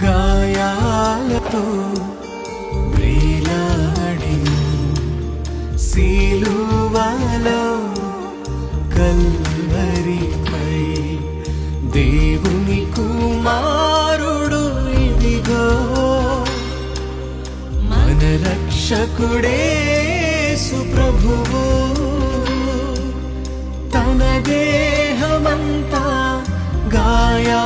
గాయాలతో వేలాడి సిలువలో కల్వరిపై దేవుని కుమారుడు ఇదిగో మన రక్షకుడేసు ప్రభువు తన దేహమంతా గాయా